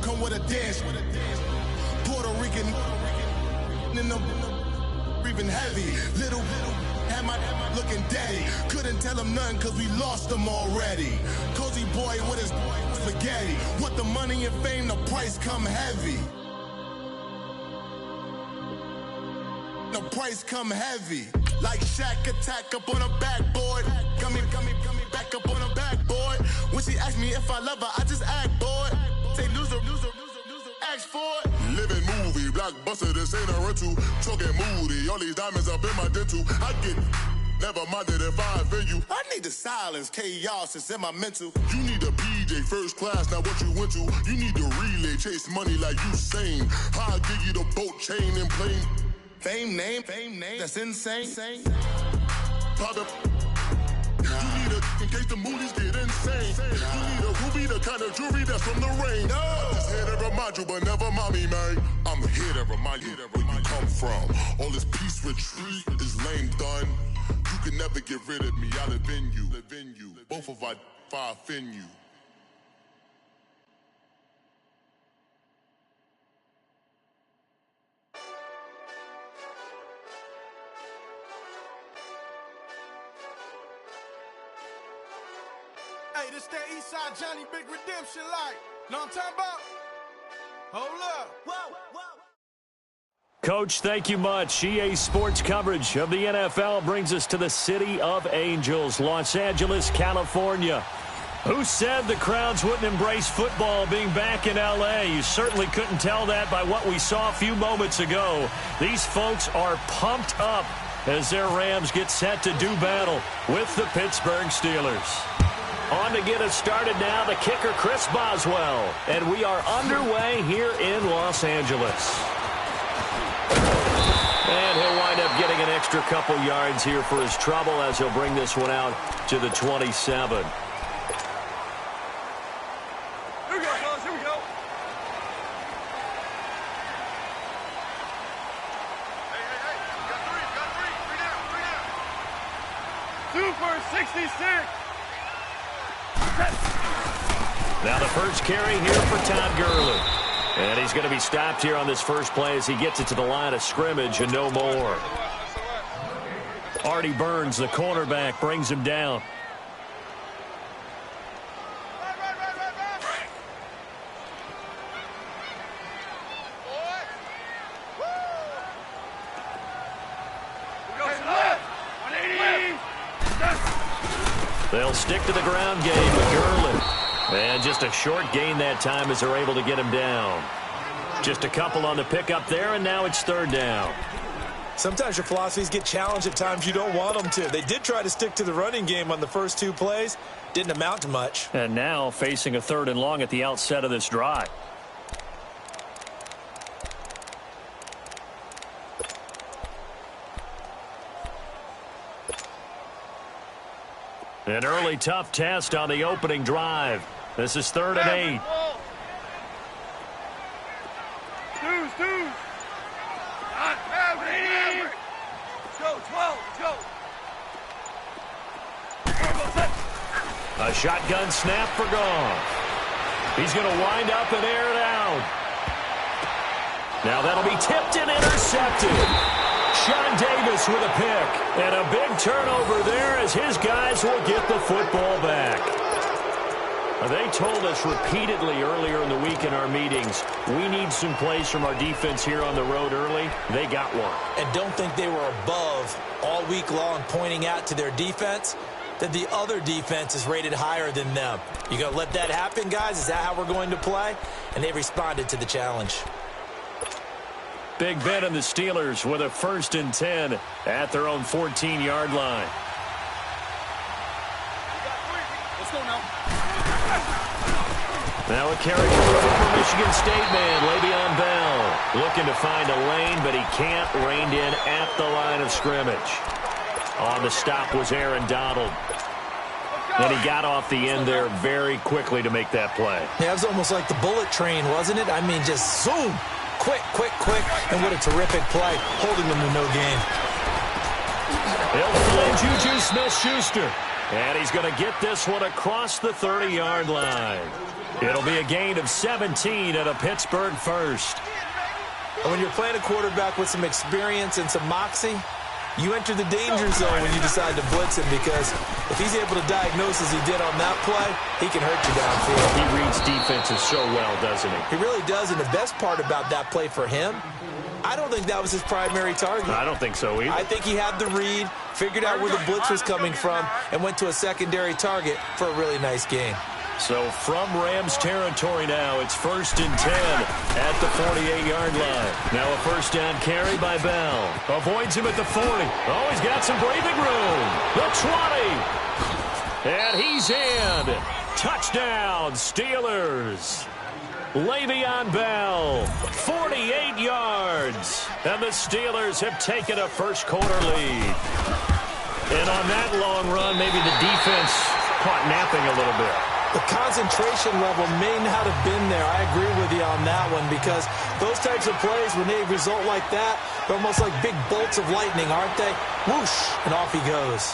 come with a dance. Puerto Rican in the breathing heavy. Little had my looking daddy. Couldn't tell him nothing cause we lost him already. Cozy boy with his spaghetti. With the money and fame, the price come heavy. The price come heavy. Like Shaq attack up on a backboard. Got me back up on a backboard. When she asked me if I love her, I just act bored. Say loser, ask for it. Living movie, blockbuster, this ain't a rental. Talking moody, all these diamonds up in my dental. I get never minded if I offend you. I need the silence, chaos is in my mental. You need a PJ, first class, not what you went to. You need the relay, chase money like you sane. I'll give you the boat, chain, and plane. Fame name, that's insane. Pop up. You need a, in case the movies get insane. You need a ruby, the kind of jewelry that's from the rain. No. I'm just here to remind you, but never mommy, man. I'm here to remind you where you come from. All this peace retreat is lame done. You can never get rid of me, I live in you. Both of our fire offend you. Hey, this that Eastside Johnny Big Redemption like. Know what I'm talking about? Hold up. Whoa. Coach, thank you much. EA Sports coverage of the NFL brings us to the City of Angels, Los Angeles, California. Who said the crowds wouldn't embrace football being back in L.A.? You certainly couldn't tell that by what we saw a few moments ago. These folks are pumped up as their Rams get set to do battle with the Pittsburgh Steelers. On to get us started now, the kicker, Chris Boswell. And we are underway here in Los Angeles. And he'll wind up getting an extra couple yards here for his trouble as he'll bring this one out to the 27. Here we go, fellas. Here we go. Hey. Got three down. 2 for 66. Now the first carry here for Todd Gurley. And he's going to be stopped here on this first play as he gets it to the line of scrimmage and no more. Artie Burns, the cornerback, brings him down. They'll stick to the ground game with Gurley. And just a short gain that time as they're able to get him down. Just a couple on the pickup there, and now it's third down. Sometimes your philosophies get challenged at times you don't want them to. They did try to stick to the running game on the first 2 plays. Didn't amount to much. And now facing a 3rd and long at the outset of this drive. An early tough test on the opening drive. This is 3rd and 8. Twos. Go, 12, go. A shotgun snap for Goff. He's going to wind up and air it out. Now that'll be tipped and intercepted. Sean Davis with a pick. And a big turnover there as his guys will get the football back. They told us repeatedly earlier in the week in our meetings, we need some plays from our defense here on the road early. They got one. And don't think they were above all week long pointing out to their defense that the other defense is rated higher than them. You going to let that happen, guys? Is that how we're going to play? And they responded to the challenge. Big Ben and the Steelers with a 1st and 10 at their own 14-yard line. Let's go now. Now a carry from former Michigan State man, Le'Veon Bell. Looking to find a lane, but he can't. Reined in at the line of scrimmage. On the stop was Aaron Donald. And he got off the end there very quickly to make that play. Yeah, it was almost like the bullet train, wasn't it? I mean, just zoom. Quick. And what a terrific play, holding them to no gain. He'll find Juju Smith-Schuster. And he's going to get this one across the 30-yard line. It'll be a gain of 17 at a Pittsburgh first. And when you're playing a quarterback with some experience and some moxie, you enter the danger zone when you decide to blitz him, because if he's able to diagnose as he did on that play, he can hurt you downfield. He reads defenses so well, doesn't he? He really does, and the best part about that play for him, I don't think that was his primary target. I don't think so either. I think he had the read, figured out where the blitz was coming from, and went to a secondary target for a really nice gain. So from Rams territory now, it's 1st and 10 at the 48-yard line. Now a first down carry by Bell. Avoids him at the 40. Oh, he's got some breathing room. The 20. And he's in. Touchdown, Steelers. Le'Veon Bell, 48 yards. And the Steelers have taken a first-quarter lead. And on that long run, maybe the defense caught napping a little bit. The concentration level may not have been there. I agree with you on that one, because those types of plays, when they result like that, they're almost like big bolts of lightning, aren't they? Whoosh, and off he goes.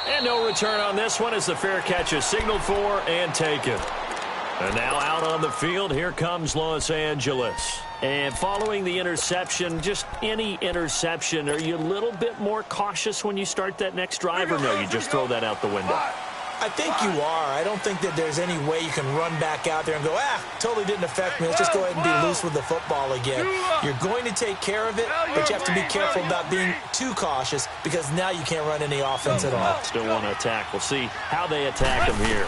And no return on this one as the fair catch is signaled for and taken. And now out on the field, here comes Los Angeles. And following the interception, just any interception, are you a little bit more cautious when you start that next drive, or no, you just throw that out the window? I think you are. I don't think that there's any way you can run back out there and go, totally didn't affect me. Let's just go ahead and be loose with the football again. You're going to take care of it, but you have to be careful about being too cautious, because now you can't run any offense at all. Still want to attack. We'll see how they attack him here.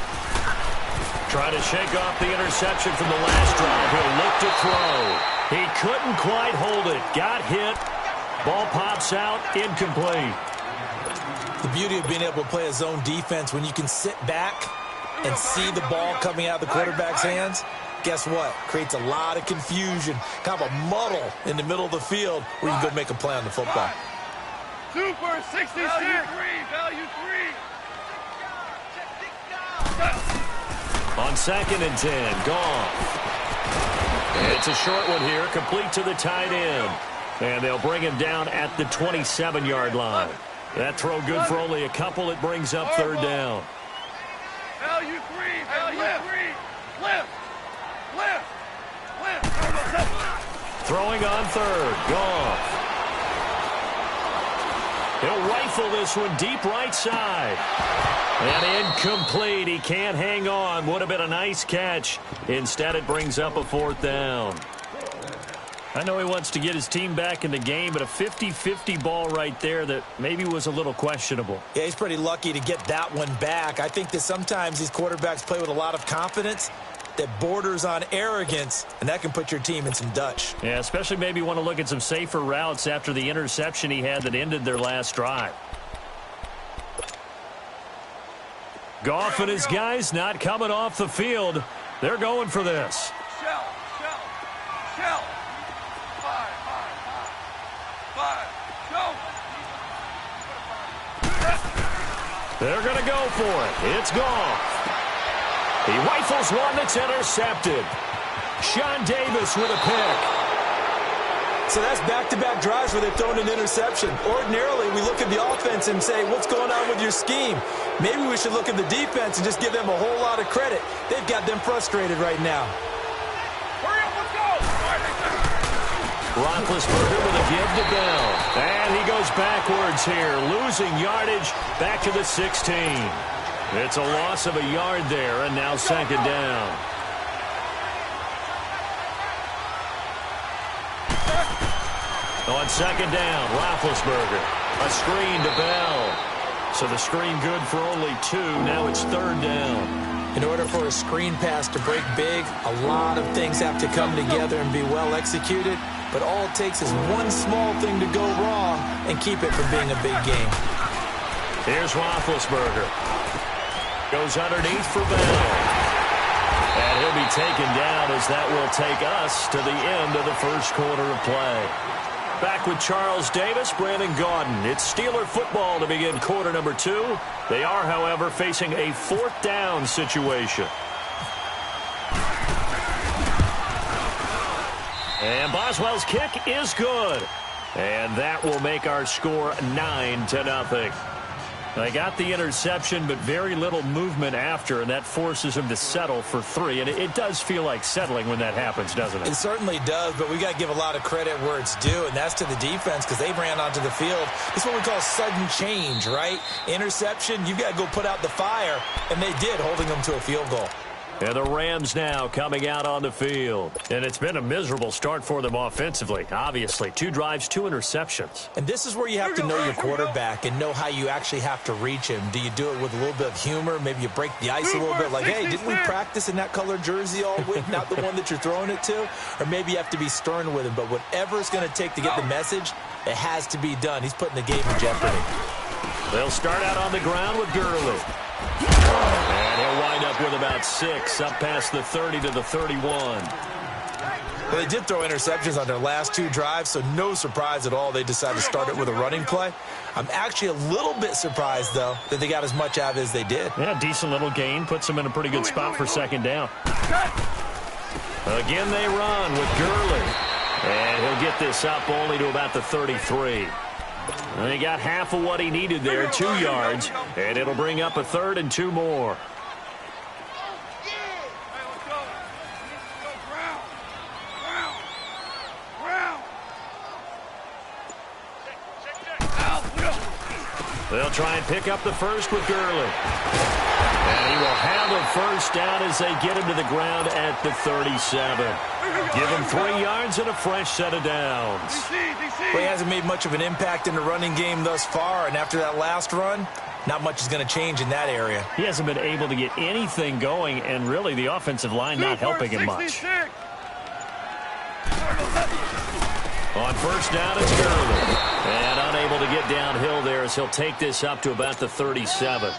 Try to shake off the interception from the last drive. He'll look to throw. He couldn't quite hold it. Got hit. Ball pops out. Incomplete. The beauty of being able to play a zone defense, when you can sit back and see the ball coming out of the quarterback's hands, guess what? Creates a lot of confusion, kind of a muddle in the middle of the field where you can go make a play on the football. Super 66. Value 3. On 2nd and 10, Goff. It's a short one here, complete to the tight end. And they'll bring him down at the 27-yard line. That throw good for only a couple. It brings up 3rd down. Value 3. Value 3. Lift. Throwing on 3rd. Goff. He'll rifle this one deep right side. And incomplete. He can't hang on. Would have been a nice catch. Instead, it brings up a 4th down. I know he wants to get his team back in the game, but a 50-50 ball right there that maybe was a little questionable. Yeah, he's pretty lucky to get that one back. I think that sometimes these quarterbacks play with a lot of confidence that borders on arrogance, and that can put your team in some Dutch. Yeah, especially maybe want to look at some safer routes after the interception he had that ended their last drive. Goff and his guys not coming off the field. They're going for this. Shell. They're going to go for it. It's Goff. He rifles one that's intercepted. Sean Davis with a pick. So that's back-to-back drives where they've thrown an interception. Ordinarily, we look at the offense and say, what's going on with your scheme? Maybe we should look at the defense and just give them a whole lot of credit. They've got them frustrated right now. Hurry up, let's go. Roethlisberger with a give to Bell. And he goes backwards here, losing yardage back to the 16. It's a loss of a yard there, and now 2nd down. On 2nd down, Roethlisberger. A screen to Bell. So the screen good for only 2. Now it's 3rd down. In order for a screen pass to break big, a lot of things have to come together and be well executed. But all it takes is one small thing to go wrong and keep it from being a big game. Here's Roethlisberger. Goes underneath for Bell. And he'll be taken down as that will take us to the end of the first quarter of play. Back with Charles Davis, Brandon Gaudin. It's Steeler football to begin quarter number 2. They are, however, facing a 4th down situation. And Boswell's kick is good. And that will make our score 9-0. They got the interception, but very little movement after, and that forces him to settle for 3. And it does feel like settling when that happens, doesn't it? It certainly does, but we got to give a lot of credit where it's due, and that's to the defense because they ran onto the field. It's what we call sudden change, right? Interception, you've got to go put out the fire, and they did, holding them to a field goal. And the Rams now coming out on the field. And it's been a miserable start for them offensively, obviously. 2 drives, 2 interceptions. And this is where you have to know your quarterback and know how you actually have to reach him. Do you do it with a little bit of humor? Maybe you break the ice a little bit like, hey, didn't we practice in that colored jersey all week, not the one that you're throwing it to? Or maybe you have to be stern with him. But whatever it's going to take to get the message, it has to be done. He's putting the game in jeopardy. They'll start out on the ground with Gurley. And he'll wind up with about 6, up past the 30 to the 31. Well, they did throw interceptions on their last 2 drives, so no surprise at all they decided to start it with a running play. I'm actually a little bit surprised, though, that they got as much out of it as they did. Yeah, decent little gain. Puts them in a pretty good spot for second down. Again, they run with Gurley. And he'll get this up only to about the 33. And he got half of what he needed there, 2 yards. And it'll bring up a 3rd and 2 more. They'll try and pick up the first with Gurley. And he will have a first down as they get him to the ground at the 37. Give him 3 yards and a fresh set of downs. Well, he hasn't made much of an impact in the running game thus far, and after that last run, not much is going to change in that area. He hasn't been able to get anything going, and really the offensive line not helping him much. On first down, it's Gurley. And unable to get downhill there as he'll take this up to about the 37.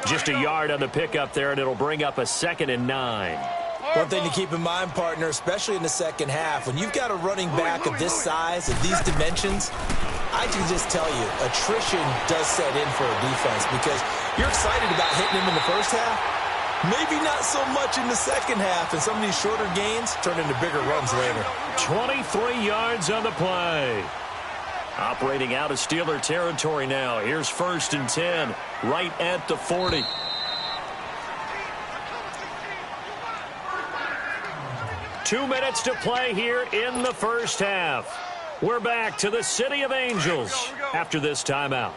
Just a yard on the pickup there, and it'll bring up a 2nd and 9. One thing to keep in mind, partner, especially in the second half, when you've got a running back of this size, of these dimensions, I can just tell you, attrition does set in for a defense because you're excited about hitting him in the first half. Maybe not so much in the second half, and some of these shorter gains turn into bigger runs later. 23 yards on the play. Operating out of Steeler territory now. Here's 1st and 10, right at the 40. Two minutes to play here in the first half. We're back to the City of Angels after this timeout.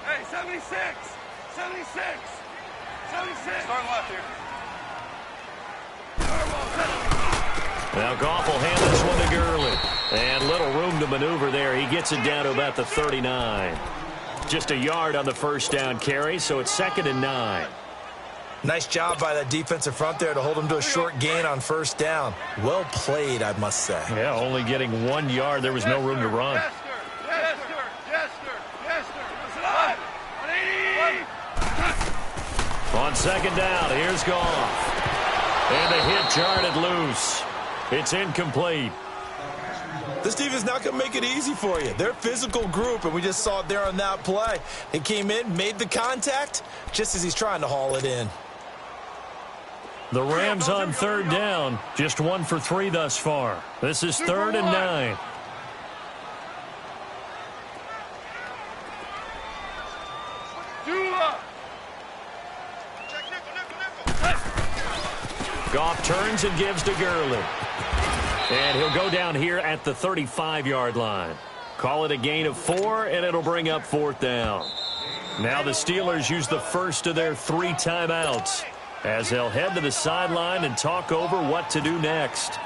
Hey, 76, 76, 76. Starting left here. Now Goff will hand this one to Gurley. And little room to maneuver there. He gets it down to about the 39. Just a yard on the first down carry, so it's 2nd and 9. Nice job by that defensive front there to hold him to a short gain on first down. Well played, I must say. Yeah, only getting 1 yard. There was no room to run. On second down, here's Goff. And the hit charted loose. It's incomplete. This defense not going to make it easy for you. They're a physical group, and we just saw it there on that play. He came in, made the contact, just as he's trying to haul it in. The Rams on third down, just 1 for 3 thus far. This is 3rd and 9. Goff turns and gives to Gurley. And he'll go down here at the 35-yard line. Call it a gain of 4, and it'll bring up 4th down. Now the Steelers use the first of their 3 timeouts as they'll head to the sideline and talk over what to do next.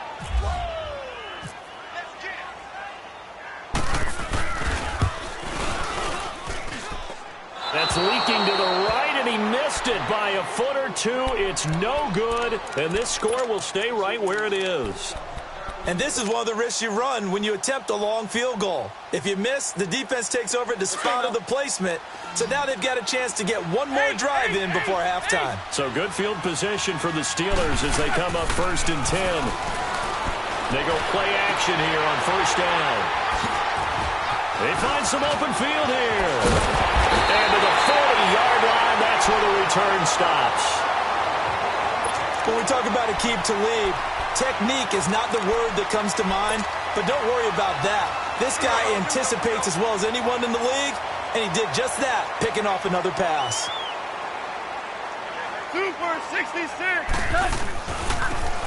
That's leaking to the right, and he missed it by a foot or 2. It's no good, and this score will stay right where it is. And this is one of the risks you run when you attempt a long field goal. If you miss, the defense takes over at the spot of the placement. So now they've got a chance to get one more drive in before halftime. So good field position for the Steelers as they come up 1st and 10. They go play action here on first down. They find some open field here. And to the 40-yard line, that's where the return stops. When we talk about Aqib Talib, technique is not the word that comes to mind, but don't worry about that. This guy anticipates as well as anyone in the league, And he did just that, picking off another pass. 2 for 66.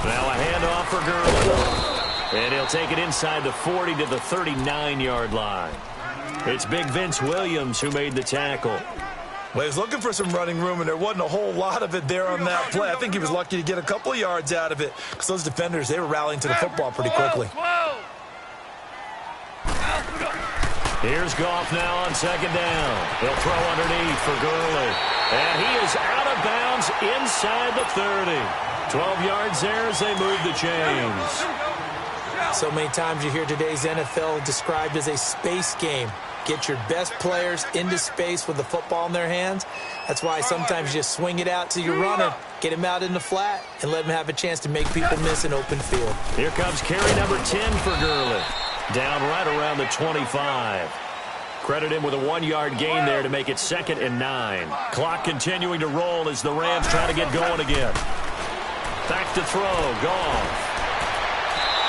Now a handoff for Gurley. And he'll take it inside the 40 to the 39-yard line. It's Big Vince Williams who made the tackle. Well, he was looking for some running room, and there wasn't a whole lot of it there on that play. I think he was lucky to get a couple of yards out of it because those defenders, they were rallying to the football pretty quickly. Here's Goff now on second down. He'll throw underneath for Gurley. And he is out of bounds inside the 30. 12 yards there as they move the chains. So many times you hear today's NFL described as a space game. Get your best players into space with the football in their hands. That's why sometimes you just swing it out to your runner, get him out in the flat, and let him have a chance to make people miss an open field. Here comes carry number 10 for Gurley. Down right around the 25. Credit him with a 1-yard gain there to make it 2nd and 9. Clock continuing to roll as the Rams try to get going again. Back to throw, Goff.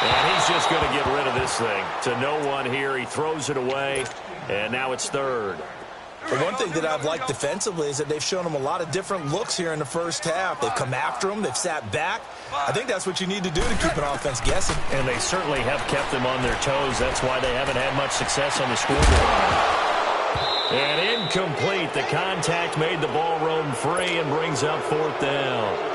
And he's just going to get rid of this thing. To no one here, he throws it away, and now it's 3rd. The one thing that I've liked defensively is that they've shown him a lot of different looks here in the first half. They've come after him. They've sat back. I think that's what you need to do to keep an offense guessing. And they certainly have kept them on their toes. That's why they haven't had much success on the scoreboard. And incomplete. The contact made the ball roam free and brings up 4th down.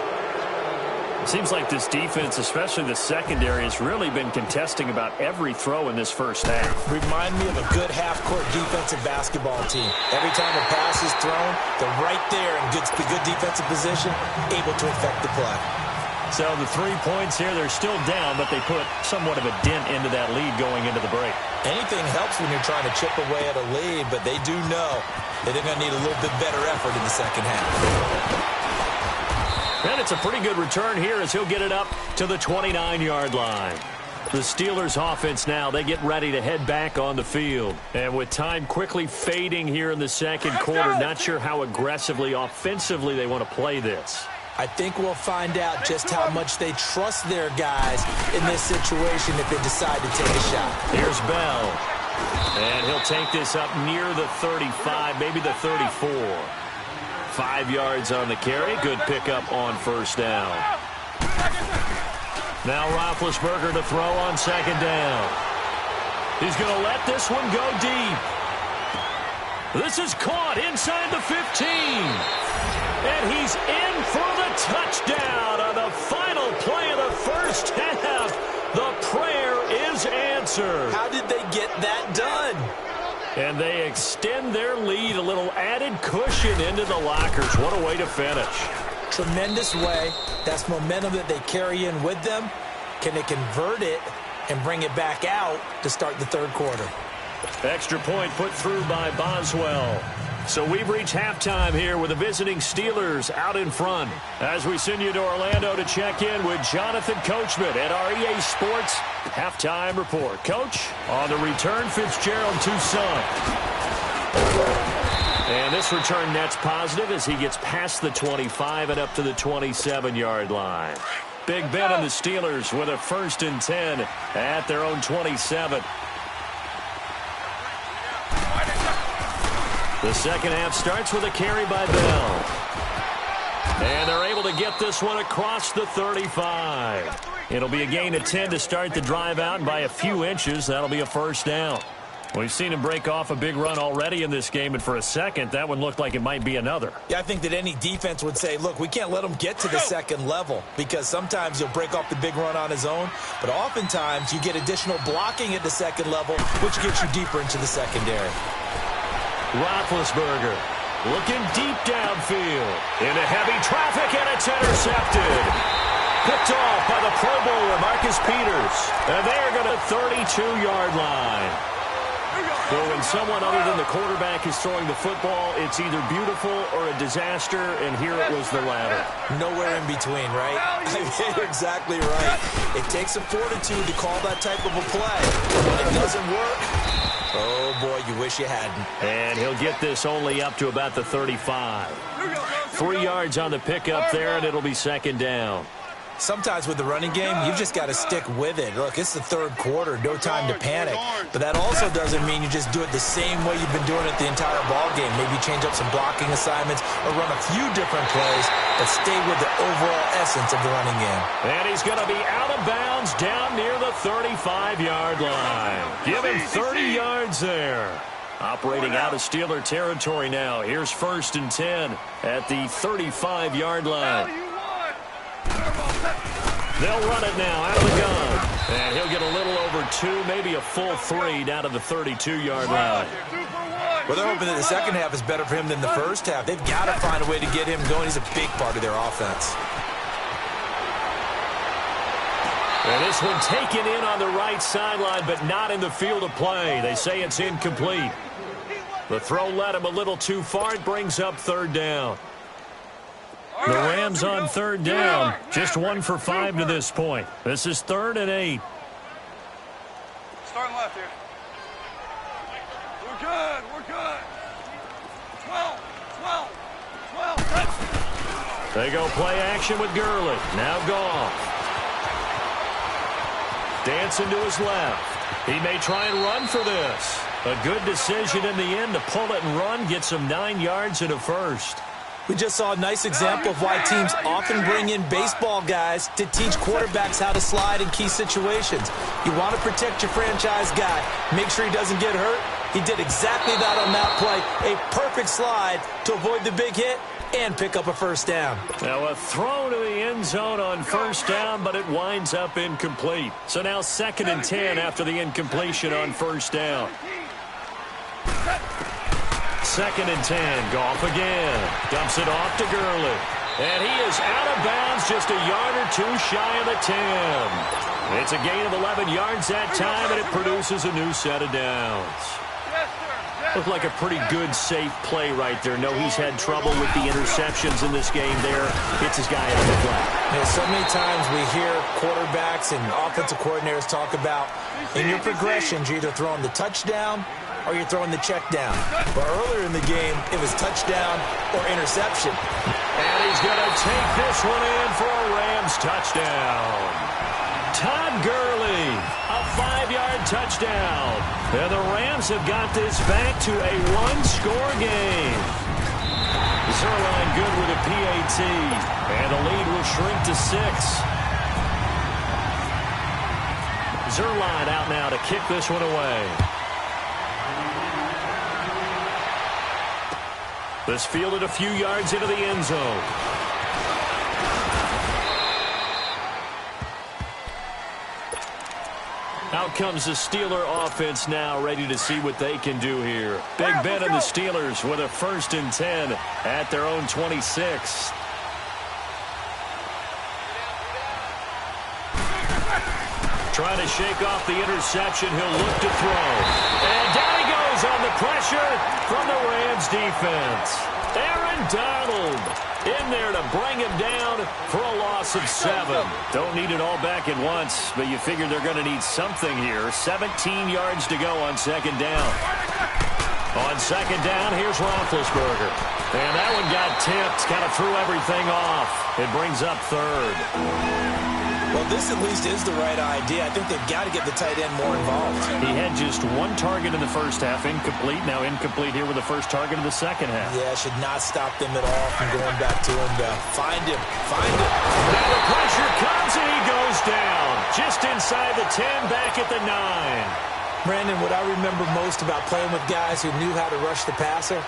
It seems like this defense, especially the secondary, has really been contesting about every throw in this first half. Remind me of a good half-court defensive basketball team. Every time a pass is thrown, they're right there in good defensive position, able to affect the play. So the 3 points here, they're still down, but they put somewhat of a dent into that lead going into the break. Anything helps when you're trying to chip away at a lead, but they do know that they're going to need a little bit better effort in the second half. And it's a pretty good return here as he'll get it up to the 29-yard line. The Steelers offense now, they get ready to head back on the field. And with time quickly fading here in the second quarter, not sure how aggressively, offensively they want to play this. I think we'll find out just how much they trust their guys in this situation if they decide to take a shot. Here's Bell. And he'll take this up near the 35, maybe the 34. 5 yards on the carry. Good pickup on first down. Now Roethlisberger to throw on second down. He's going to let this one go deep. This is caught inside the 15. And he's in for the touchdown on the final play of the first half. The prayer is answered. How did they get that done? And they extend their lead, a little added cushion into the lockers. What a way to finish. Tremendous way. That's momentum that they carry in with them. Can they convert it and bring it back out to start the third quarter? Extra point put through by Boswell. So we've reached halftime here with the visiting Steelers out in front. As we send you to Orlando to check in with Jonathan Coachman at our EA Sports Halftime Report. Coach, on the return, Fitzgerald Toussaint. And this return net's positive as he gets past the 25 and up to the 27-yard line. Big Ben and the Steelers with a 1st and 10 at their own 27. The second half starts with a carry by Bell. And they're able to get this one across the 35. It'll be a gain of 10 to start the drive out, and by a few inches, that'll be a first down. We've seen him break off a big run already in this game, and for a second, that one looked like it might be another. Yeah, I think that any defense would say, look, we can't let him get to the second level because sometimes he'll break off the big run on his own, but oftentimes you get additional blocking at the second level, which gets you deeper into the secondary. Roethlisberger looking deep downfield into heavy traffic, and it's intercepted. Picked off by the Pro Bowler Marcus Peters, and they're going to the 32-yard line. So when someone other than the quarterback is throwing the football, it's either beautiful or a disaster, and here it was the latter. Nowhere in between, right? You're exactly right. It takes some fortitude to call that type of a play. When it doesn't work, oh, boy, you wish you hadn't. And he'll get this only up to about the 35. 3 yards on the pickup there, and it'll be second down. Sometimes with the running game, you've just got to stick with it. Look, it's the third quarter, no time to panic. But that also doesn't mean you just do it the same way you've been doing it the entire ball game. Maybe change up some blocking assignments or run a few different plays, but stay with the overall essence of the running game. And he's going to be out of bounds down near the 35-yard line. Give him 30 yards there. Operating out of Steeler territory now. Here's 1st and 10 at the 35-yard line. They'll run it now out of the gun. And he'll get a little over 2, maybe a full 3 down to the 32-yard line. Well, they're hoping that the second half is better for him than the first half. They've got to find a way to get him going. He's a big part of their offense. And this one taken in on the right sideline, but not in the field of play. They say it's incomplete. The throw led him a little too far. It brings up 3rd down. The Rams on 3rd down. Just 1 for 5 to this point. This is 3rd and 8. Starting left here. We're good. We're good. 12. They go play action with Gurley. Now Goff. Dancing to his left. He may try and run for this. A good decision in the end to pull it and run. Gets him 9 yards and a first. We just saw a nice example of why teams often bring in baseball guys to teach quarterbacks how to slide in key situations. You want to protect your franchise guy. Make sure he doesn't get hurt. He did exactly that on that play. A perfect slide to avoid the big hit and pick up a first down. Now a throw to the end zone on first down, but it winds up incomplete. So now 2nd and 10 after the incompletion on first down. 2nd and 10. Goff again. Dumps it off to Gurley. And he is out of bounds just a yard or 2 shy of the 10. It's a gain of 11 yards that time, and it produces a new set of downs. Looked like a pretty good, safe play right there. No, he's had trouble with the interceptions in this game there. Hits his guy on the flat. Yeah, so many times we hear quarterbacks and offensive coordinators talk about in your progressions, you're either throwing the touchdown or you're throwing the check down. But earlier in the game, it was touchdown or interception. And he's going to take this one in for a Rams touchdown. Todd Gurley, a 5-yard touchdown. And the Rams have got this back to a 1-score game. Zerline good with a PAT. And the lead will shrink to 6. Zerline out now to kick this one away. This fielded a few yards into the end zone. Out comes the Steeler offense now, ready to see what they can do here. Big Ben and the Steelers with a 1st and 10 at their own 26. Trying to shake off the interception. He'll look to throw. And down he goes on the pressure from the Rams defense. Aaron Donald in there to bring him down for a loss of 7. Don't need it all back at once, but you figure they're going to need something here. 17 yards to go on 2nd down. On 2nd down, here's Roethlisberger. And that one got tipped, kind of threw everything off. It brings up 3rd. Well, this at least is the right idea. I think they've got to get the tight end more involved. He had just 1 target in the first half, incomplete. Now incomplete here with the first target of the second half. Yeah, should not stop them at all from going back to him to find him. Find him. Now the pressure comes and he goes down. Just inside the 10, back at the 9. Brandon, what I remember most about playing with guys who knew how to rush the passer,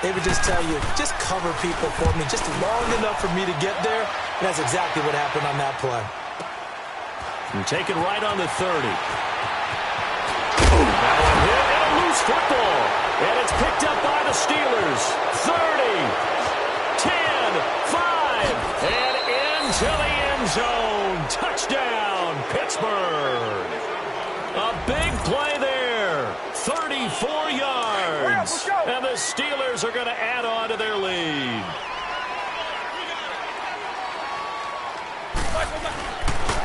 they would just tell you, just cover people for me, just long enough for me to get there. And that's exactly what happened on that play. And taken right on the 30. Now a hit and a loose football. And it's picked up by the Steelers. 30, 10, 5, and into the end zone. Touchdown, Pittsburgh. A big play there. 34 yards. And the Steelers are going to add on to their lead.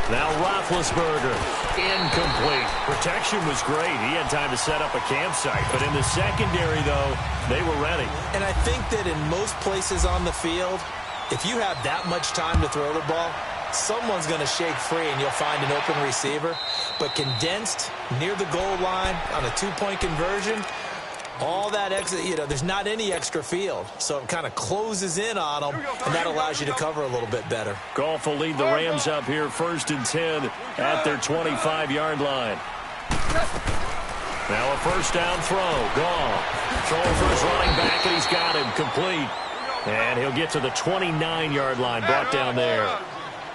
Now Roethlisberger, incomplete. Protection was great. He had time to set up a campsite. But in the secondary, though, they were ready. And I think that in most places on the field, if you have that much time to throw the ball, someone's going to shake free and you'll find an open receiver. But condensed near the goal line on a two-point conversion, all that extra, there's not any extra field. So it kind of closes in on them, and that allows you to cover a little bit better. Goff will lead the Rams up here 1st and 10 at their 25-yard line. Now a first down throw. Goff throwing for his running back, and he's got him complete. And he'll get to the 29-yard line, brought down there.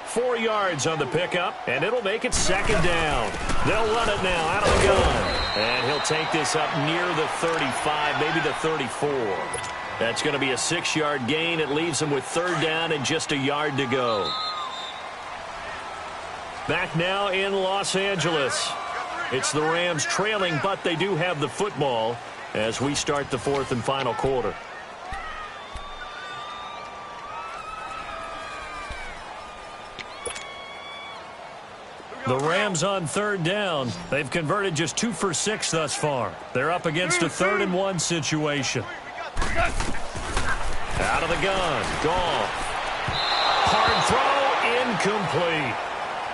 4 yards on the pickup, and it'll make it 2nd down. They'll run it now out of the gun. And he'll take this up near the 35, maybe the 34. That's going to be a 6-yard gain. It leaves him with 3rd down and just a yard to go. Back now in Los Angeles. It's the Rams trailing, but they do have the football as we start the 4th and final quarter. The Rams on 3rd down. They've converted just 2 for 6 thus far. They're up against a 3rd and 1 situation. Out of the gun. Goff. Hard throw. Incomplete.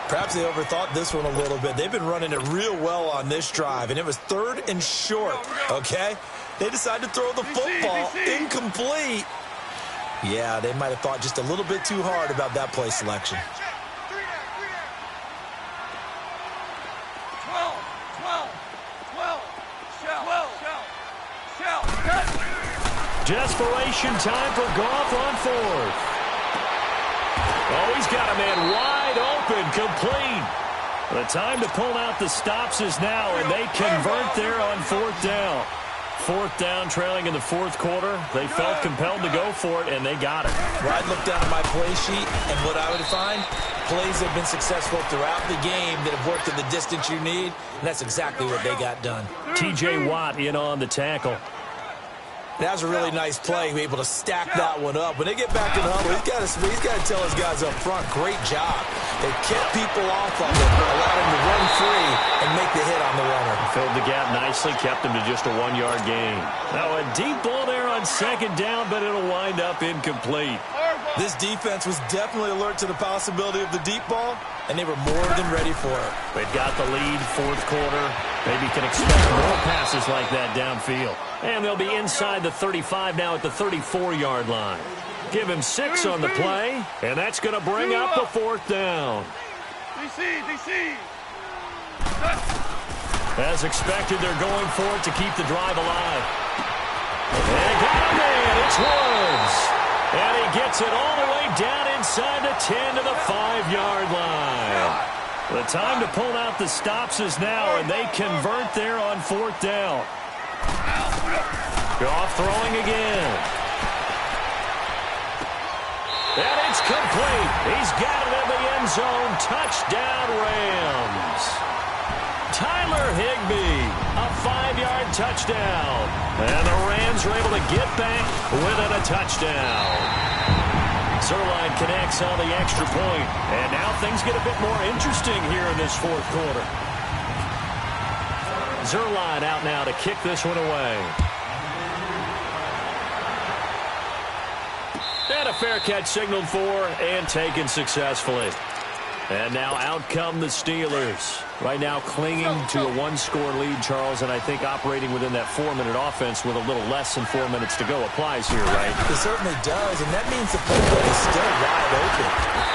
Perhaps they overthought this one a little bit. They've been running it real well on this drive, and it was 3rd and short, okay? They decided to throw the football. Incomplete. Yeah, they might have thought just a little bit too hard about that play selection. Desperation time for Goff on 4th. Oh, he's got a man wide open, complete. The time to pull out the stops is now, and they convert there on 4th down. 4th down, trailing in the 4th quarter. They felt compelled to go for it, and they got it. Well, I'd look down at my play sheet, and what I would find, plays have been successful throughout the game that have worked in the distance you need, and that's exactly what they got done. T.J. Watt in on the tackle. That was a really nice play, able to stack that one up. When they get back in the huddle, he's got to tell his guys up front, great job. They kept people off of him, allowed him to run free and make the hit on the runner. Filled the gap nicely, kept him to just a 1-yard gain. Now a deep ball there on 2nd down, but it'll wind up incomplete. This defense was definitely alert to the possibility of the deep ball, and they were more than ready for it. They've got the lead, 4th quarter. Maybe can expect more passes like that downfield. And they'll be inside the 35 now at the 34-yard line. Give him 6 on the play, and that's going to bring up a 4th down. DC. As expected, they're going for it to keep the drive alive. And got a man, it's Woods. And he gets it all the way down inside the 10 to the 5-yard line. The time to pull out the stops is now, and they convert there on 4th down. Goff throwing again. And it's complete. He's got it in the end zone. Touchdown, Rams. Tyler Higbee, a 5-yard touchdown. And the Rams are able to get back within a touchdown. Zerline connects on the extra point. And now things get a bit more interesting here in this 4th quarter. Zerline out now to kick this one away. And a fair catch signaled for and taken successfully. And now out come the Steelers. Right now clinging to a 1-score lead, Charles, and I think operating within that 4-minute offense with a little less than 4 minutes to go applies here, right? It certainly does, and that means the playbook is still wide open.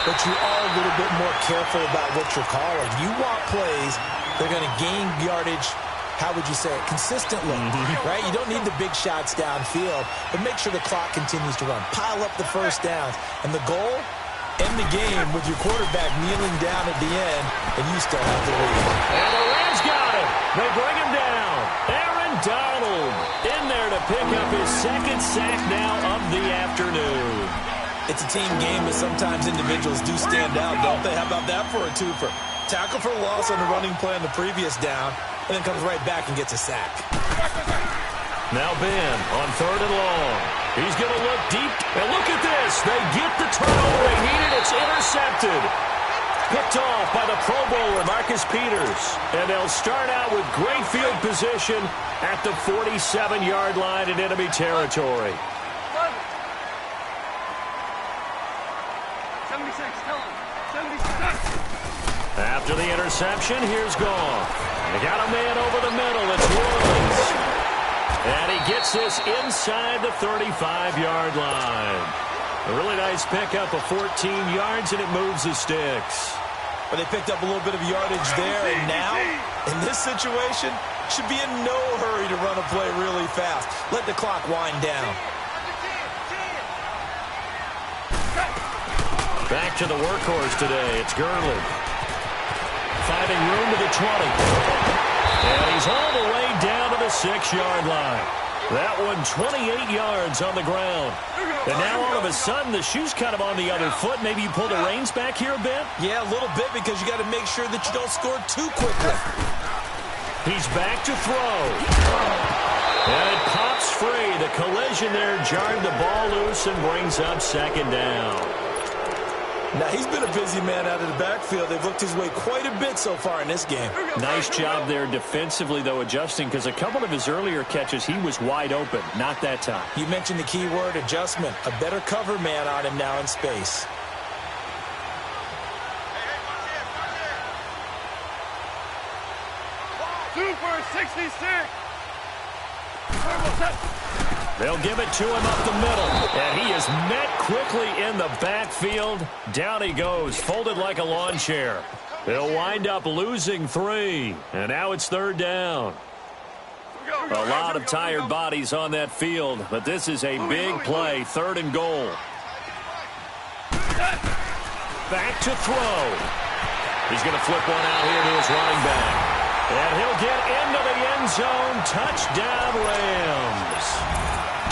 But you are a little bit more careful about what you're calling. You want plays that are going to gain yardage, how would you say it, consistently, right? You don't need the big shots downfield, but make sure the clock continues to run. Pile up the first downs, and the goal, end the game with your quarterback kneeling down at the end, and you still have the lead. And the Rams got it. They bring him down. Aaron Donald in there to pick up his 2nd sack now of the afternoon. It's a team game, but sometimes individuals do stand out, don't they? How about that for a twofer? Tackle for loss on the running play on the previous down, and then comes right back and gets a sack. Now Ben on 3rd and long. He's going to look deep. And look at this. They get the turnover they needed. It's intercepted. Picked off by the Pro Bowler, Marcus Peters. And they'll start out with great field position at the 47-yard line in enemy territory. 76, tell him. 76. After the interception, here's Goff. They got a man over the middle. It's Woods. And he gets this inside the 35-yard line. A really nice pickup of 14 yards, and it moves the sticks. But they picked up a little bit of yardage there, and now, in this situation, should be in no hurry to run a play really fast. Let the clock wind down. Back to the workhorse today. It's Gurley. Finding room to the 20. And he's all the way down to the 6-yard line. That one 28 yards on the ground. And now all of a sudden the shoe's kind of on the other foot. Maybe you pull the reins back here a bit? Yeah, a little bit, because you got to make sure that you don't score too quickly. He's back to throw. And it pops free. The collision there jarred the ball loose and brings up second down. Now, he's been a busy man out of the backfield. They've looked his way quite a bit so far in this game. Nice job there defensively, though, adjusting, because a couple of his earlier catches, he was wide open. Not that time. You mentioned the key word, adjustment. A better cover man on him now in space. Super 66. They'll give it to him up the middle. And he is met quickly in the backfield. Down he goes, folded like a lawn chair. They'll wind up losing 3. And now it's third down. A lot of tired bodies on that field, but this is a big play, 3rd and goal. Back to throw. He's going to flip one out here to his running back. And he'll get into the end zone. Touchdown, Rams.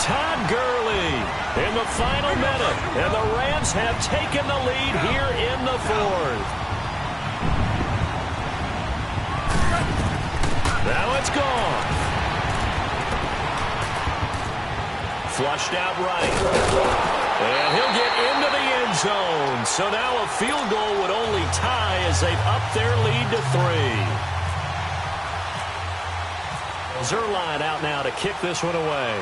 Todd Gurley in the final minute. And the Rams have taken the lead here in the 4th. Now it's gone. Flushed out right. And he'll get into the end zone. So now a field goal would only tie as they've upped their lead to 3. Zerline out now to kick this one away.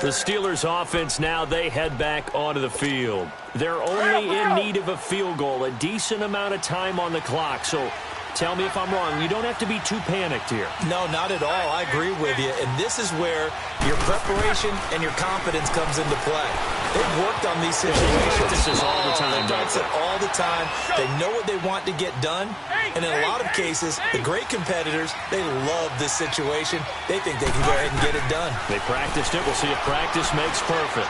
The Steelers offense now, they head back onto the field. They're only in need of a field goal, a decent amount of time on the clock. So tell me if I'm wrong. You don't have to be too panicked here. No, not at all. I agree with you. And this is where your preparation and your confidence comes into play. They've worked on these situations. This is all the time. That's it all the time. They know what they want to get done. And in a lot of cases, the great competitors, they love this situation. They think they can go ahead and get it done. They practiced it. We'll see if practice makes perfect.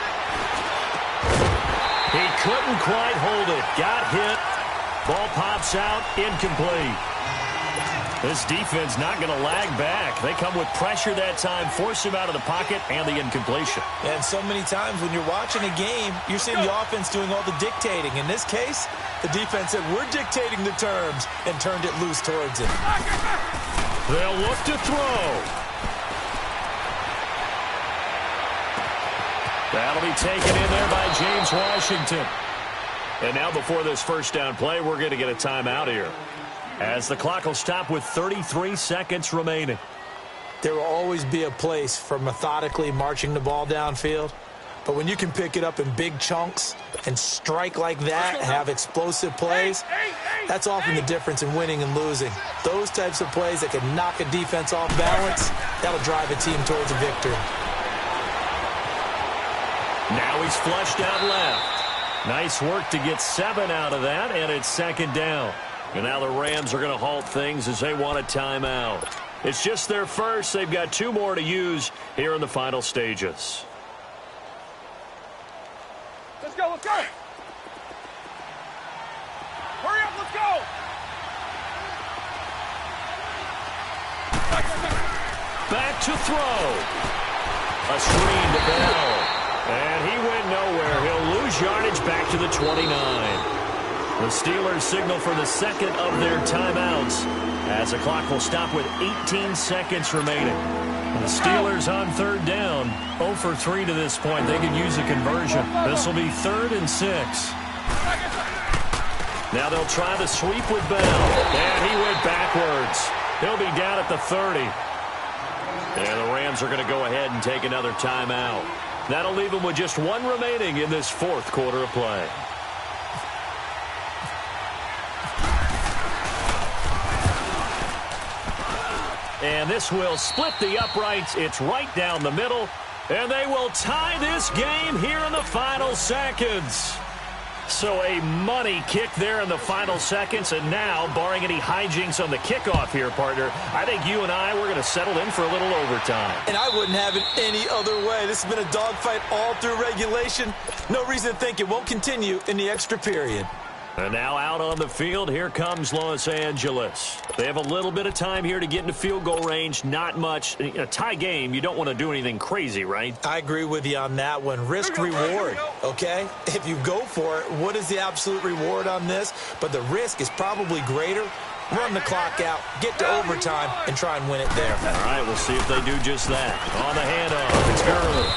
He couldn't quite hold it. Got hit. Ball pops out. Incomplete. This defense not going to lag back. They come with pressure that time, force him out of the pocket, and the incompletion. And so many times when you're watching a game, you're seeing the offense doing all the dictating. In this case, the defense said, we're dictating the terms, and turned it loose towards it. They'll look to throw. That'll be taken in there by James Washington. And now before this first down play, we're going to get a timeout here, as the clock will stop with 33 seconds remaining. There will always be a place for methodically marching the ball downfield. But when you can pick it up in big chunks and strike like that, have explosive plays, that's often the difference in winning and losing. Those types of plays that can knock a defense off balance, that'll drive a team towards a victory. Now he's flushed out left. Nice work to get 7 out of that, and it's second down. And now the Rams are going to halt things as they want a timeout. It's just their first. They've got 2 more to use here in the final stages. Let's go, let's go. Hurry up, let's go. Back to throw. A screen to Bell. And he went nowhere. He'll lose yardage back to the 29. The Steelers signal for the second of their timeouts, as the clock will stop with 18 seconds remaining. The Steelers on third down, 0 for 3 to this point. They could use a conversion. This will be 3rd and 6. Now they'll try the sweep with Bell. And he went backwards. He'll be down at the 30. And the Rams are going to go ahead and take another timeout. That'll leave them with just one remaining in this fourth quarter of play. And this will split the uprights. It's right down the middle. And they will tie this game here in the final seconds. So a money kick there in the final seconds. And now, barring any hijinks on the kickoff here, partner, I think you and I, we're going to settle in for a little overtime. And I wouldn't have it any other way. This has been a dogfight all through regulation. No reason to think it won't continue in the extra period. And now out on the field, here comes Los Angeles. They have a little bit of time here to get into field goal range. Not much. In a tie game, you don't want to do anything crazy, right? I agree with you on that one. Risk-reward, okay? If you go for it, what is the absolute reward on this? But the risk is probably greater. Run the clock out, get to overtime, and try and win it there. All right, we'll see if they do just that. On the handoff, it's Gurley.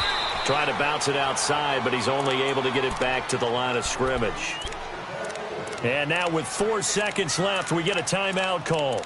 Trying to bounce it outside, but he's only able to get it back to the line of scrimmage. And now with 4 seconds left, we get a timeout call.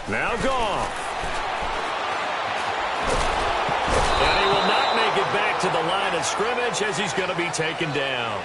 Now gone. And he will not make it back to the line of scrimmage as he's going to be taken down.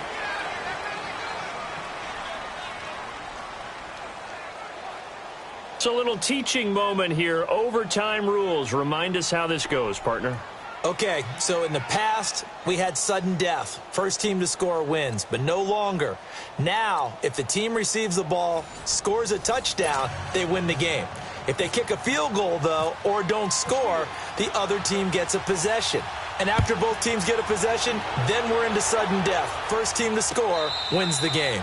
It's a little teaching moment here. Overtime rules. Remind us how this goes, partner. Okay, so in the past, we had sudden death. First team to score wins, but no longer. Now, if the team receives the ball, scores a touchdown, they win the game. If they kick a field goal, though, or don't score, the other team gets a possession. And after both teams get a possession, then we're into sudden death. First team to score wins the game.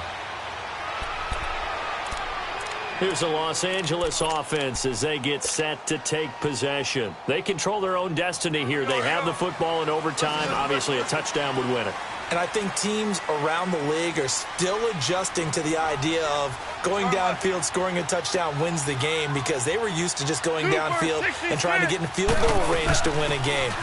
Here's the Los Angeles offense as they get set to take possession. They control their own destiny here. They have the football in overtime. Obviously, a touchdown would win it. And I think teams around the league are still adjusting to the idea of going downfield, scoring a touchdown wins the game, because they were used to just going downfield and trying to get in field goal range to win a game.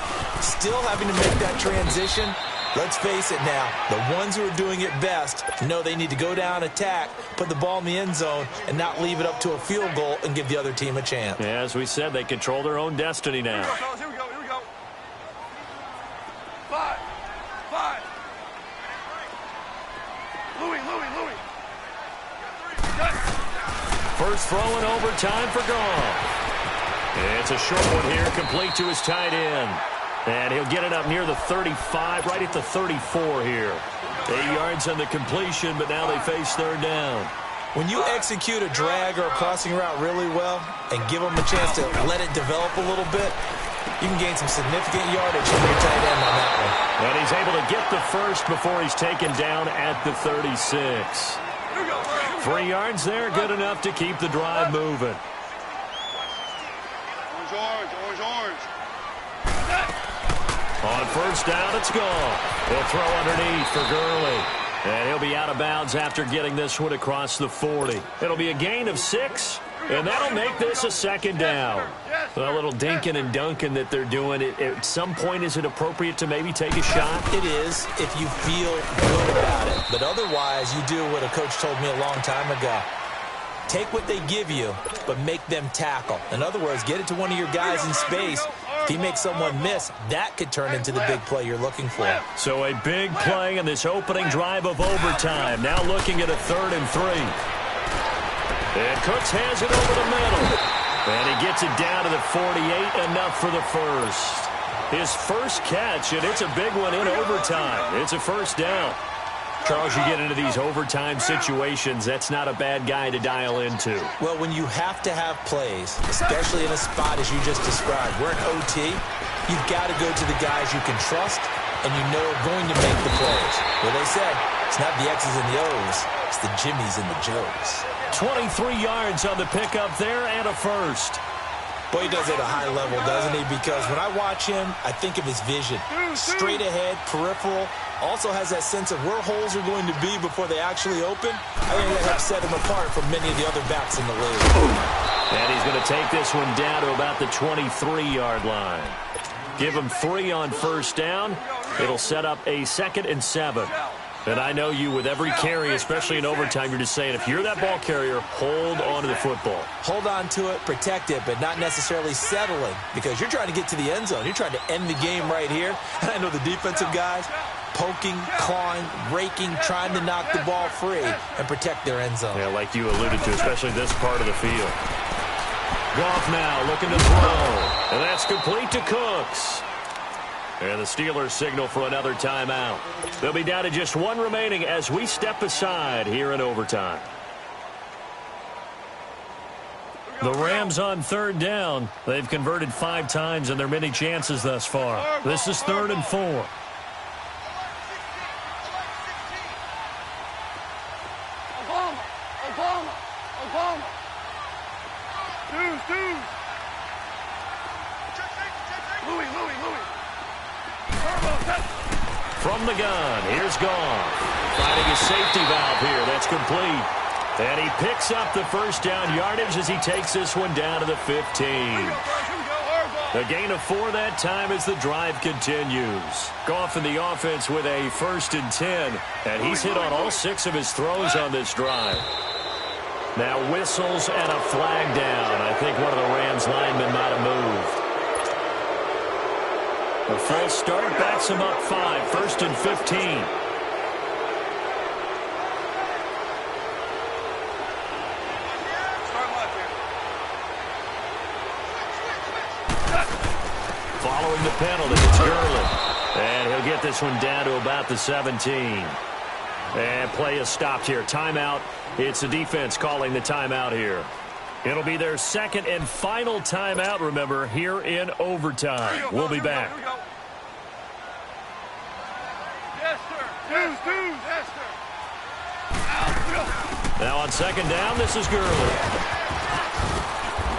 Still having to make that transition. Let's face it now, the ones who are doing it best know they need to go down, attack, put the ball in the end zone, and not leave it up to a field goal and give the other team a chance. Yeah, as we said, they control their own destiny now. Here we go. 5. Louis. First throw in overtime for Gall. It's a short one here, complete to his tight end. And he'll get it up near the 35, right at the 34 here. 8 yards on the completion, but now they face third down. When you execute a drag or a crossing route really well and give them a chance to let it develop a little bit, you can gain some significant yardage from your tight end on that one. And he's able to get the first before he's taken down at the 36. 3 yards there, good enough to keep the drive moving. Orange. On first down, it's gone. He'll throw underneath for Gurley. And he'll be out of bounds after getting this one across the 40. It'll be a gain of 6, and that'll make this a second down. A little dinking and dunking that they're doing. At some point, is it appropriate to maybe take a shot? It is if you feel good about it. But otherwise, you do what a coach told me a long time ago. Take what they give you, but make them tackle. In other words, get it to one of your guys in space. If he makes someone miss, that could turn into the big play you're looking for. So a big play in this opening drive of overtime. Now looking at a 3rd and 3. And Cooks has it over the middle. And he gets it down to the 48, enough for the first. His first catch, and it's a big one in overtime. It's a first down. Charles, you get into these overtime situations, that's not a bad guy to dial into. Well, when you have to have plays, especially in a spot as you just described, we're in OT, you've got to go to the guys you can trust and you know are going to make the plays. Well, they say it's not the X's and the O's, it's the Jimmies and the Joes. 23 yards on the pickup there and a first. Boy, he does it at a high level, doesn't he? Because when I watch him, I think of his vision. Straight ahead, peripheral, also has that sense of where holes are going to be before they actually open. I think that helps set him apart from many of the other backs in the league. And he's going to take this one down to about the 23-yard line. Give him 3 on first down. It'll set up a 2nd and 7. And I know you, with every carry, especially in overtime, you're just saying, if you're that ball carrier, hold on to the football. Hold on to it, protect it, but not necessarily settling, because you're trying to get to the end zone. You're trying to end the game right here. And I know the defensive guys poking, clawing, raking, trying to knock the ball free and protect their end zone. Yeah, like you alluded to, especially this part of the field. Goff now looking to throw. And that's complete to Cooks. And the Steelers signal for another timeout. They'll be down to just 1 remaining as we step aside here in overtime. The Rams on 3rd down. They've converted 5 times in their many chances thus far. This is 3rd and 4. Oklahoma. Dudes. Louis. From the gun, here's Goff. Finding his safety valve here. That's complete. And he picks up the first down yardage as he takes this one down to the 15. A gain of 4 that time as the drive continues. Goff in the offense with a 1st and 10. And he's hit on all 6 of his throws on this drive. Now whistles and a flag down. I think one of the Rams linemen might have moved. A false start backs him up 5, 1st and 15. Following the penalty, it's Gurley. And he'll get this one down to about the 17. And play is stopped here. Timeout. It's the defense calling the timeout here. It'll be their 2nd and final timeout, remember, here in overtime. We'll be back. Yes, sir. Dudes. Yes, sir. Now on 2nd down, this is Gurley.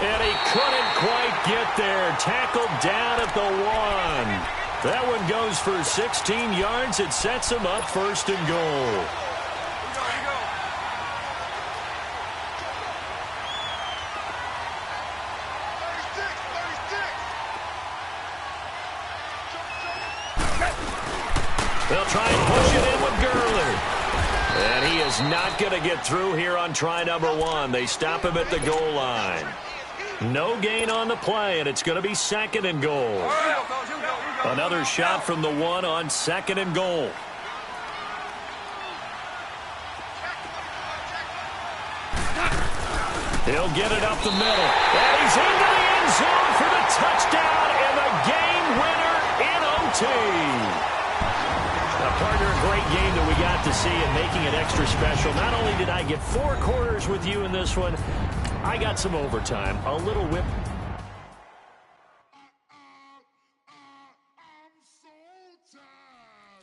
And he couldn't quite get there. Tackled down at the 1. That one goes for 16 yards. It sets him up 1st and goal. They'll try and push it in with Gurley. And he is not going to get through here on try number 1. They stop him at the goal line. No gain on the play, and it's going to be 2nd and goal. Another shot from the 1 on 2nd and goal. He'll get it up the middle. And he's into the end zone for the touchdown and the game winner in OT. Partner, a great game that we got to see and making it extra special. Not only did I get 4 quarters with you in this one, I got some overtime. A little whip.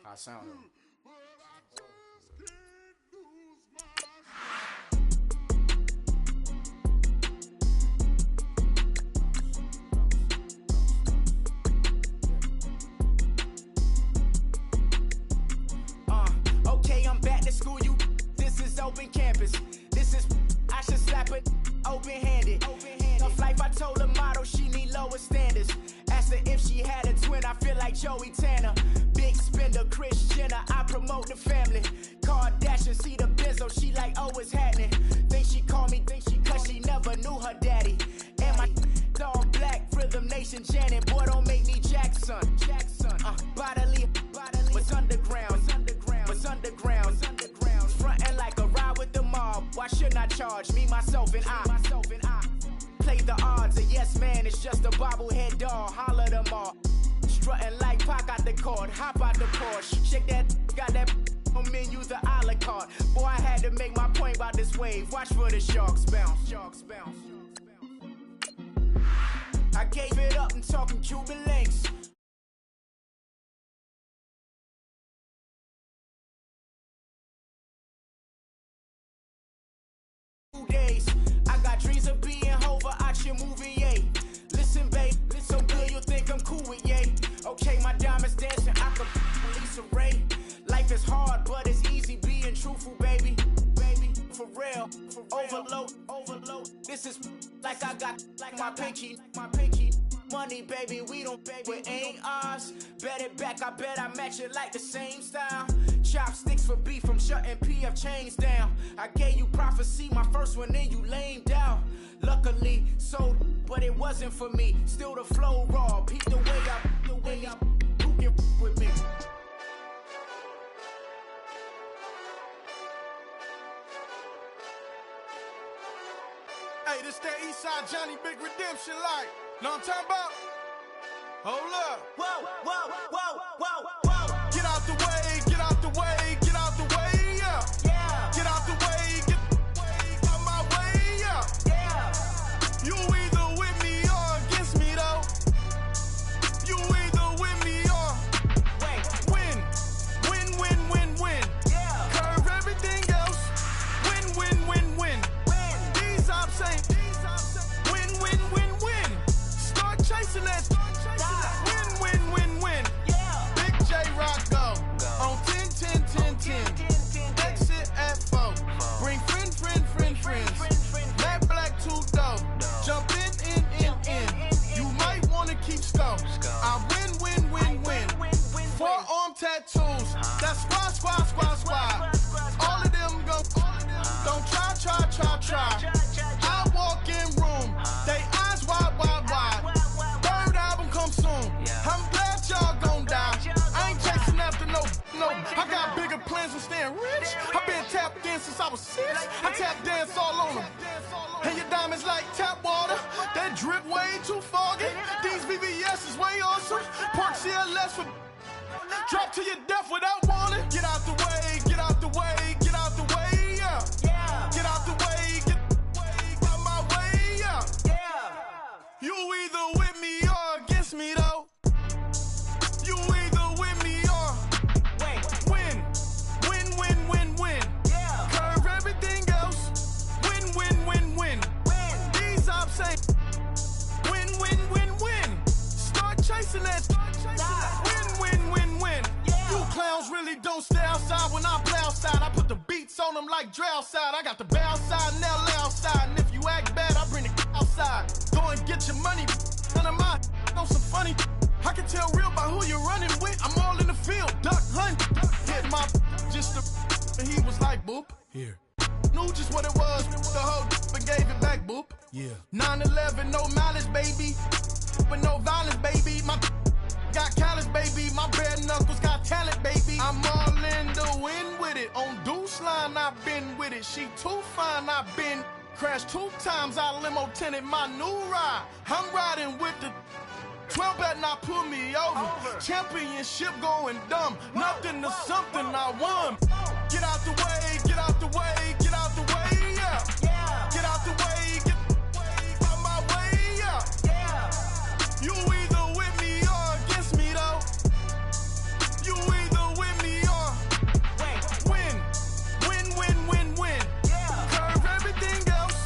I sound school, this is open campus. This is, I should slap it open-handed. Tough life, I told her motto, she need lower standards. Asked her if she had a twin, I feel like Joey Tanner. Big spender, Kris Jenner, I promote the family. Kardashian, see the Benzo, she like, oh, it's happening. Think she called me, cause she never knew her daddy. And my all black, Rhythm Nation, Janet, boy, don't make me Jackson. Bodily, what's underground, what's underground. Frontin' like a ride with the mob. Why shouldn't I charge me, myself, and I? Play the odds, a yes man, it's just a bobblehead doll. Holler them all. Strutting like Pac out the court, hop out the Porsche. Shake that, got that on menu, the a la carte. Boy, I had to make my point about this wave. Watch for the sharks bounce. I gave it up and talking Cuban links. days. I got dreams of being Hova out your movie, yay. Listen, babe, so good you'll think I'm cool with yay. Okay, my diamonds dancing, I can Lisa Ray. Life is hard, but it's easy being truthful, baby. Baby, for real. Overload. This is like I got like my pinky. Money, baby, we don't pay, it ain't ours. Bet it back, I bet I match it like the same style. Chopsticks for beef from shutting PF chains down. I gave you prophecy, my first one, then you lamed out. Luckily, sold, but it wasn't for me. Still the flow raw, peep the way up, who can with me? Hey, this that Eastside Johnny Big Redemption like. Know what I'm talking about? Hold up. Whoa. Get out the way, get out the way, get out the way, yeah. Yeah. Get out the way, get out my way, yeah. Yeah. You either with me or against me, though. You either with me or win. Yeah. Curve everything else. Win. These ops ain't. Win. Start chasing that. Win. Yeah. Big J Rock go. On 10. Exit at 4. Bring friends. Matt Black 2 dope. Jump in. You might wanna keep score. I win. Forearm tattoos. That's squad. All of them go. Don't try. I walk in room. They eyes wide. Third album come soon. I'm glad y'all gon' die. I ain't chasing after no. I got bigger plans than staying rich. I been tapped in since I was 6. I tap dance all on them. And your diamonds like tap water. That drip way too foggy. These BBS is way awesome. Park CLS for drop to your death without warning. Get out the way, yeah. Get out the way, get out my way, yeah. You either with me or against me, though. You either with me or win. Yeah. Curve everything else. Win. These ops ain't. Win. Start chasing that. Win. Yeah. You clowns really don't stay outside when I play outside. I put the beats on them like Dre outside. I got the bow side and LA outside. And if you act bad, I bring the outside. Go and get your money. None of my know some funny. I can tell real by who you're running with. I'm all in the field. Duck hunt. Hit my just the. And he was like, boop. Here. Knew just what it was. The whole and gave it back, boop. Yeah. 9/11, no malice, baby. But no violence, baby. My got callous, baby. My bare knuckles got talent, baby. I'm all in the wind with it. On Deuce line, I've been with it. She too fine, I've been crashed 2 times. I limo tinted my new ride. I'm riding with the 12 better not pull me over. Championship going dumb. Nothing to something I won. Get out the way, yeah. Get out the way, get out my way, yeah. You either with me or against me, though. You either with me or win. Yeah. Curve everything else.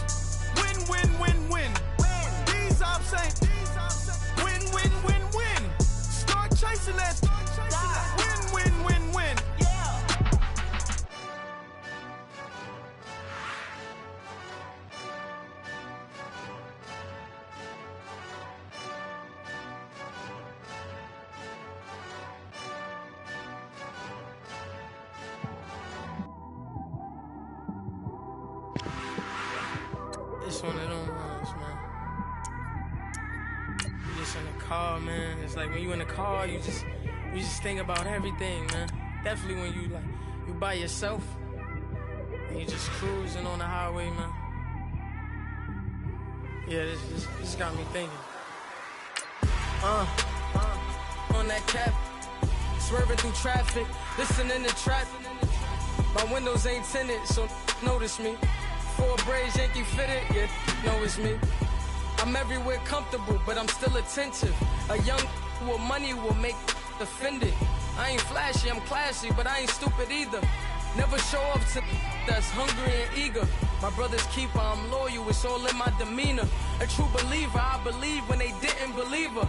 Win. These ops ain't. Win. Start chasing that. Win. Yeah. It's one of them ones, man. You just in the car, man. It's like when you in the car, you just think about everything, man. Definitely when you by yourself and you just cruising on the highway, man. Yeah, this got me thinking. On that cap, swerving through traffic, listening to trap. My windows ain't tinted, so notice me. 4 braids, Yankee fitted, yeah, know it's me. I'm everywhere comfortable, but I'm still attentive. A young with money will make offended. I ain't flashy, I'm classy, but I ain't stupid either. Never show up to that's hungry and eager. My brother's keeper, I'm loyal, it's all in my demeanor. A true believer, I believe when they didn't believe her.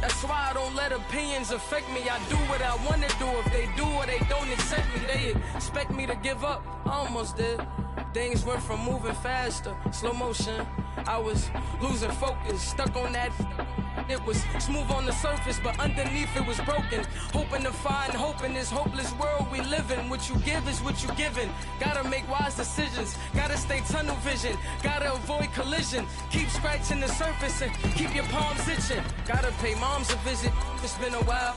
That's why I don't let opinions affect me. I do what I want to do. If they do or they don't accept me, they expect me to give up. I almost did. Things went from moving faster, slow motion. I was losing focus, stuck on that. It was smooth on the surface, but underneath it was broken. Hoping to find hope in this hopeless world we live in. What you give is what you given. Gotta make wise decisions. Gotta stay tunnel vision. Gotta avoid collision. Keep scratching the surface and keep your palms itching. Gotta pay moms a visit. It's been a while.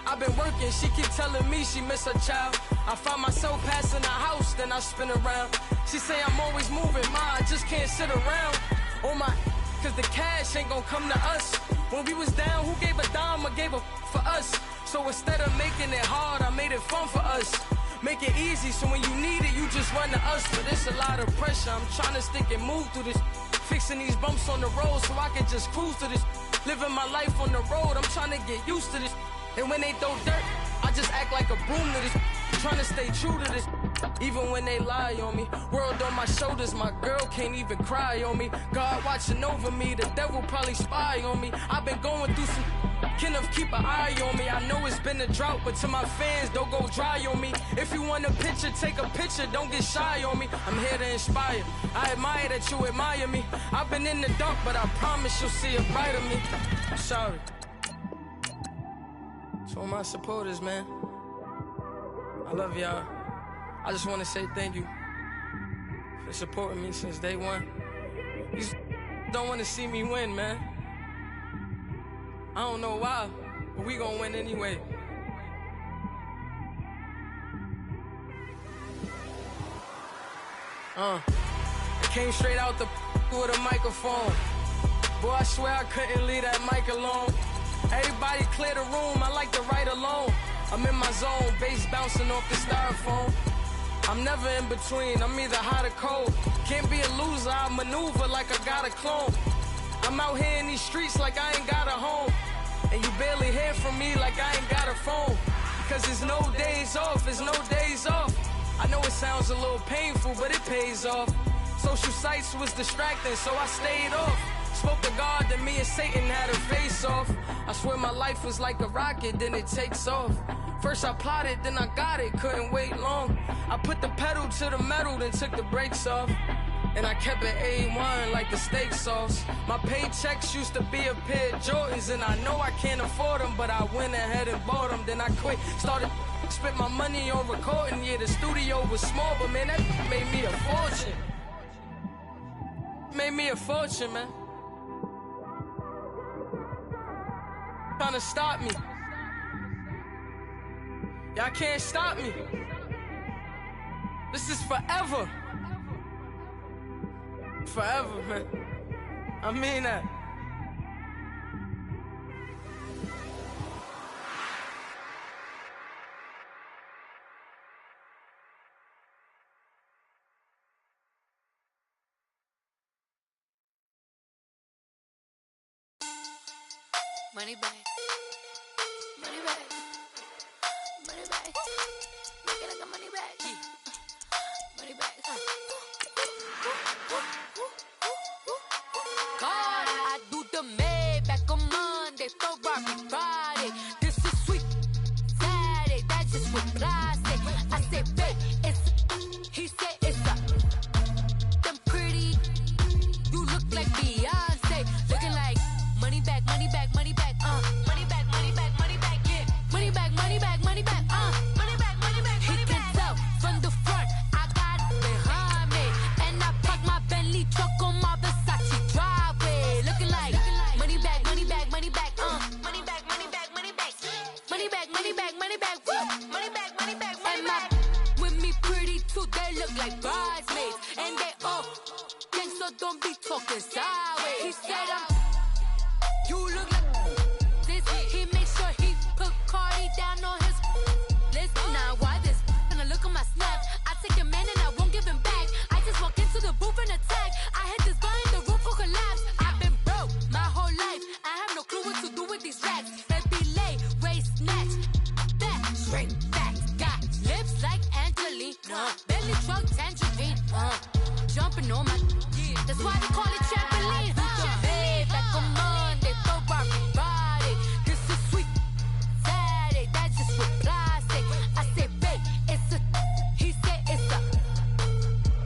I've been working, she keep telling me she miss her child. I find myself passing the house, then I spin around. She say I'm always moving, ma, I just can't sit around. Oh my, cause the cash ain't gonna come to us. When we was down, who gave a dime or gave a for us? So instead of making it hard, I made it fun for us. Make it easy, so when you need it, you just run to us. But it's a lot of pressure, I'm trying to stick and move through this. Fixing these bumps on the road so I can just cruise to this. Living my life on the road, I'm trying to get used to this. And when they throw dirt, I just act like a broom to this. Trying to stay true to this, even when they lie on me. World on my shoulders, my girl can't even cry on me. God watching over me, the devil probably spy on me. I've been going through some, Kenneth keep an eye on me. I know it's been a drought, but to my fans, don't go dry on me. If you want a picture, take a picture, don't get shy on me. I'm here to inspire, I admire that you admire me. I've been in the dark, but I promise you'll see a brighter me. I'm sorry. To all my supporters, man, I love y'all. I just want to say thank you for supporting me since day one. You just don't want to see me win, man. I don't know why, but we gonna win anyway. I came straight out the with a microphone. Boy, I swear I couldn't leave that mic alone. Everybody clear the room, I like to write alone. I'm in my zone, bass bouncing off the styrofoam. I'm never in between, I'm either hot or cold. Can't be a loser, I maneuver like I got a clone. I'm out here in these streets like I ain't got a home. And you barely hear from me like I ain't got a phone. Cause there's no days off, there's no days off. I know it sounds a little painful, but it pays off. Social sites was distracting, so I stayed off. Spoke to God, then me and Satan had a face off. I swear my life was like a rocket, then it takes off. First I plotted, then I got it, couldn't wait long. I put the pedal to the metal, then took the brakes off. And I kept it A1 like the steak sauce. My paychecks used to be a pair of Jordans, and I know I can't afford them, but I went ahead and bought them. Then I quit, started, spent my money on recording. Yeah, the studio was small, but man, that made me a fortune. Made me a fortune, man. Trying to stop me. Y'all can't stop me. This is forever. Forever, man. I mean that. Money back. Money back. Money back. Make it like a money back. Money back. God, I do the Maybach on Monday, Ferrari Friday. This is sweet Saturday, that's just what I say. I say, babe, it's, he said it's a, them pretty, you look like Beyonce, looking like money back, money back, money back, money back, money back, money back, yeah, money back, money back, money back, money back, money back, he can tell from the front, I got it behind me, and I park my Bentley truck on my Versace driveway, looking like money back, money back, money back, money back, money back, money back, money back, money back, money back, money back, money back, money back, with me pretty too, they look like bridesmaids, and they all gang, so don't be talking sideways. He said you look like this. He makes sure he put Cardi down on his list. Now why this? Gonna look at my snap. I take a man and I won't give him back. I just walk into the booth and attack. I had this guy in the roof will collapse. I've been broke my whole life. I have no clue what to do with these racks. That be lay, race, snatch, back, straight back. Got lips like Angelina, belly truck tangerine. Jump sleeping on my. That's why they call it trampoline. Trampoline. Back on Monday, for Friday. This is sweet Saturday. That's just what plastic. I said, babe, it's a. He said it's a.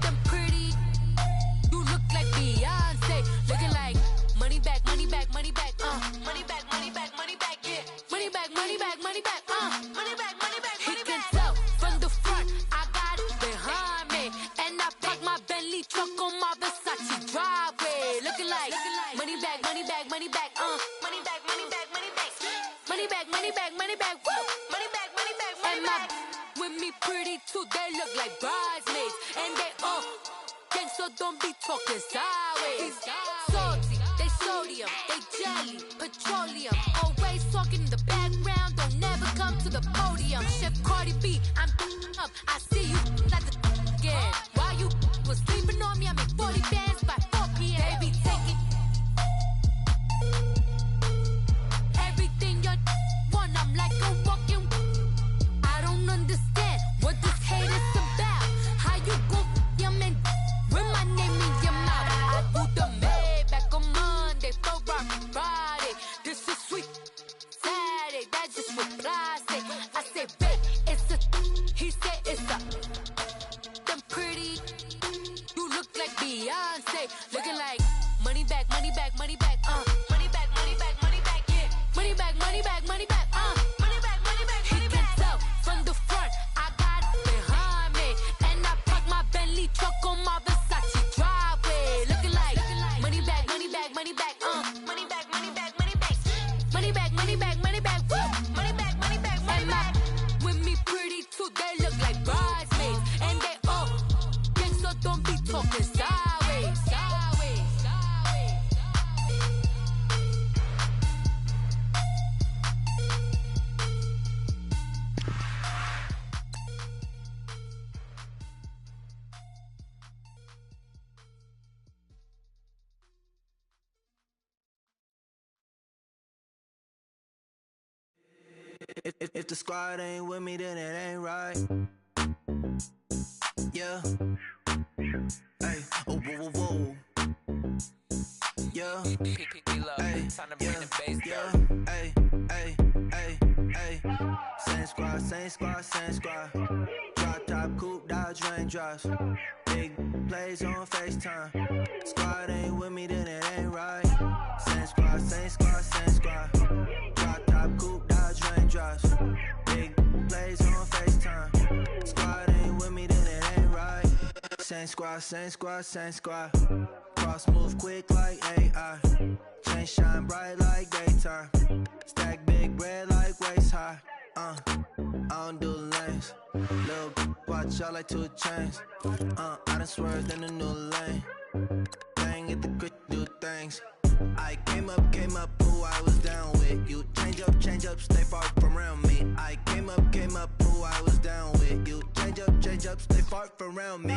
Them pretty. You look like Beyonce. Looking like money back, money back, money back. Money back, money back, money back. Yeah. Money back, money back, money back. Money back, money back, money back. He can tell from the front. I got it behind me, and I park my Bentley truck on my Versace driveway. Looking like money back, money back, money back. Money back, money back, money back. Money back, money back, money back. Woo. Money back, money back, money back. With me pretty too, they look like bridesmaids, and they all gang, so don't be talking sideways. Salty, they sodium, they jelly, petroleum. Always talking in the background, don't never come to the podium. Chef Cardi B, I'm up. I see you like the again. While you was sleeping on me, I make 40 bands by 4 p.m. They be taking everything you want. I'm like a walking. I don't understand what this hate is about. How you go your man with my name in your mouth? I do the Maybach on Monday, for Friday. This is sweet Saturday. That's just what plastic. I say, babe, it's a. He said it's a. Them pretty. You look like Beyonce. Looking like money back, money back, money back. Money back, money back, money back. Yeah. Money back, money back, money back. Money back, money back, money back. He can tell from the front. I got it behind me, and I park my Bentley truck on my Versace driveway. Looking like money back, money back, money back. Money back, money back, money back. Money back, money back, money back. Woo. Money back, money back, money back. With me pretty too, they look like bridesmaids, and they all gang, so don't be talking sideways. Sideways, sideways. If the squad ain't with me, then it ain't right. Yeah. Hey, oh, whoa, whoa, whoa. Yeah. Hey, yeah. Hey, hey, hey, hey. Same squad, same squad, same squad. Drop top, coupe, Dodge raindrops. Big plays on FaceTime. Squad ain't with me, then it ain't right. Same squad, same squad, same squad. Drop top, coupe, Dodge raindrops. Big plays on FaceTime. Squad ain't with me, then it ain't right. Same squad, same squad, same squad. Cross move quick like AI. Chain shine bright like daytime. Stack big bread like waist high. I don't do lanes. Little watch out like 2 chains. I done swerved in a new lane. Bang at the grit, do things. I came up, who I was down with. You change up, stay far from around me. I came up, who I was down with. You change up, stay far from around me.